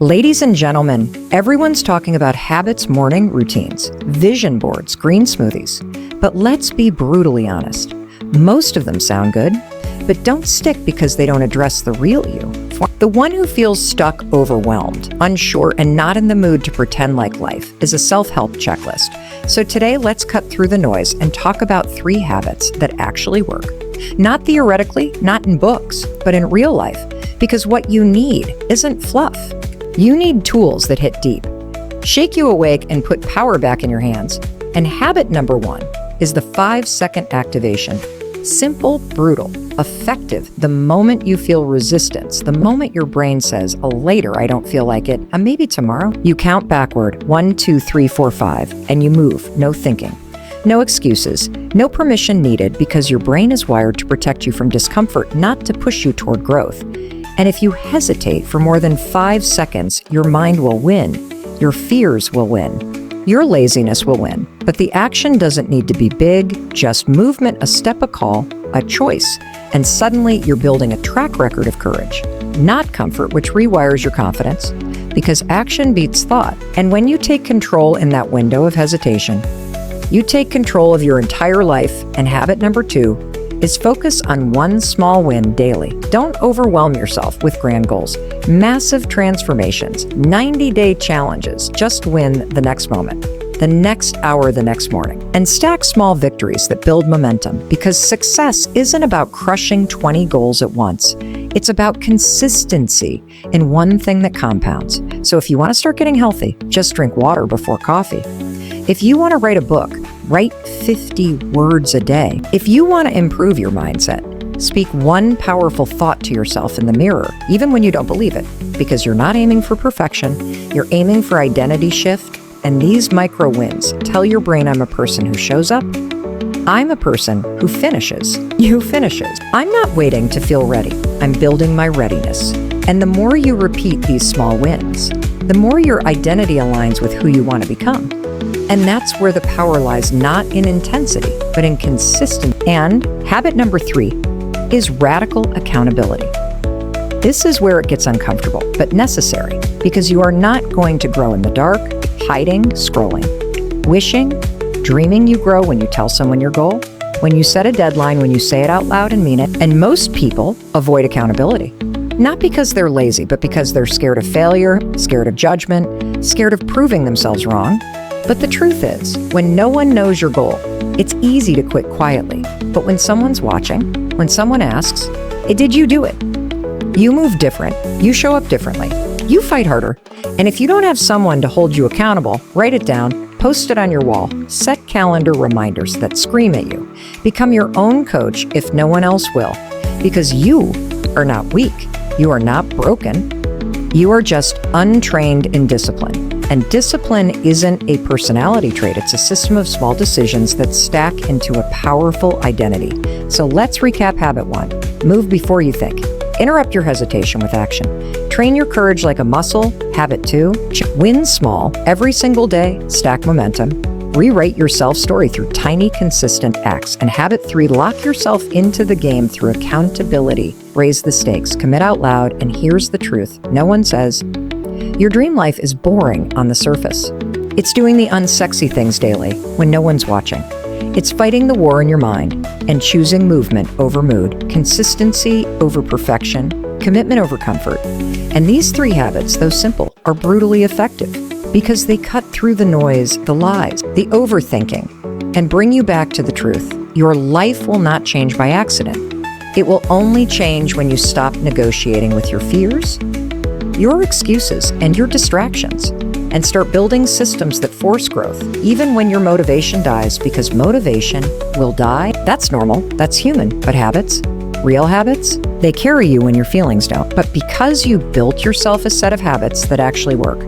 Ladies and gentlemen, everyone's talking about habits, morning routines, vision boards, green smoothies. But let's be brutally honest. Most of them sound good, but don't stick because they don't address the real you. The one who feels stuck, overwhelmed, unsure, and not in the mood to pretend like life is a self-help checklist. So today, let's cut through the noise and talk about 3 habits that actually work. Not theoretically, not in books, but in real life. Because what you need isn't fluff. You need tools that hit deep, shake you awake, and put power back in your hands. And habit number 1 is the 5-second activation. Simple, brutal, effective. The moment you feel resistance, the moment your brain says, later, I don't feel like it, maybe tomorrow, you count backward, 1, 2, 3, 4, 5, and you move, no thinking. No excuses, no permission needed because your brain is wired to protect you from discomfort, not to push you toward growth. And if you hesitate for more than 5 seconds, your mind will win. Your fears will win. Your laziness will win. But the action doesn't need to be big, just movement, a step, a call, a choice. And suddenly you're building a track record of courage, not comfort, which rewires your confidence, because action beats thought. And when you take control in that window of hesitation, you take control of your entire life. And habit number 2 is focus on one small win daily. Don't overwhelm yourself with grand goals, massive transformations, 90-day challenges. Just win the next moment, the next hour, the next morning, and stack small victories that build momentum, because success isn't about crushing 20 goals at once. It's about consistency in one thing that compounds. So if you want to start getting healthy, just drink water before coffee. If you want to write a book, write 50 words a day. If you want to improve your mindset, speak one powerful thought to yourself in the mirror, even when you don't believe it, because you're not aiming for perfection, you're aiming for identity shift. And these micro wins tell your brain, I'm a person who shows up. I'm a person who finishes. You finishes. I'm not waiting to feel ready. I'm building my readiness. And the more you repeat these small wins, the more your identity aligns with who you want to become. And that's where the power lies, not in intensity, but in consistency. And habit number 3 is radical accountability. This is where it gets uncomfortable, but necessary, because you are not going to grow in the dark, hiding, scrolling, wishing, dreaming. You grow when you tell someone your goal, when you set a deadline, when you say it out loud and mean it. And most people avoid accountability, not because they're lazy, but because they're scared of failure, scared of judgment, scared of proving themselves wrong. But the truth is, when no one knows your goal, it's easy to quit quietly. But when someone's watching, when someone asks, hey, did you do it? You move different. You show up differently. You fight harder. And if you don't have someone to hold you accountable, write it down, post it on your wall, set calendar reminders that scream at you. Become your own coach if no one else will. Because you are not weak. You are not broken. You are just untrained in discipline. And discipline isn't a personality trait. It's a system of small decisions that stack into a powerful identity. So let's recap habit 1. Move before you think. Interrupt your hesitation with action. Train your courage like a muscle. Habit 2. Win small every single day. Stack momentum. Rewrite your self-story through tiny, consistent acts. And habit 3. Lock yourself into the game through accountability. Raise the stakes. Commit out loud. And here's the truth. No one says, your dream life is boring on the surface. It's doing the unsexy things daily when no one's watching. It's fighting the war in your mind and choosing movement over mood, consistency over perfection, commitment over comfort. And these 3 habits, though simple, are brutally effective because they cut through the noise, the lies, the overthinking, and bring you back to the truth. Your life will not change by accident. It will only change when you stop negotiating with your fears, your excuses, and your distractions, and start building systems that force growth, even when your motivation dies, because motivation will die. That's normal, that's human. But habits, real habits, they carry you when your feelings don't. But because you built yourself a set of habits that actually work,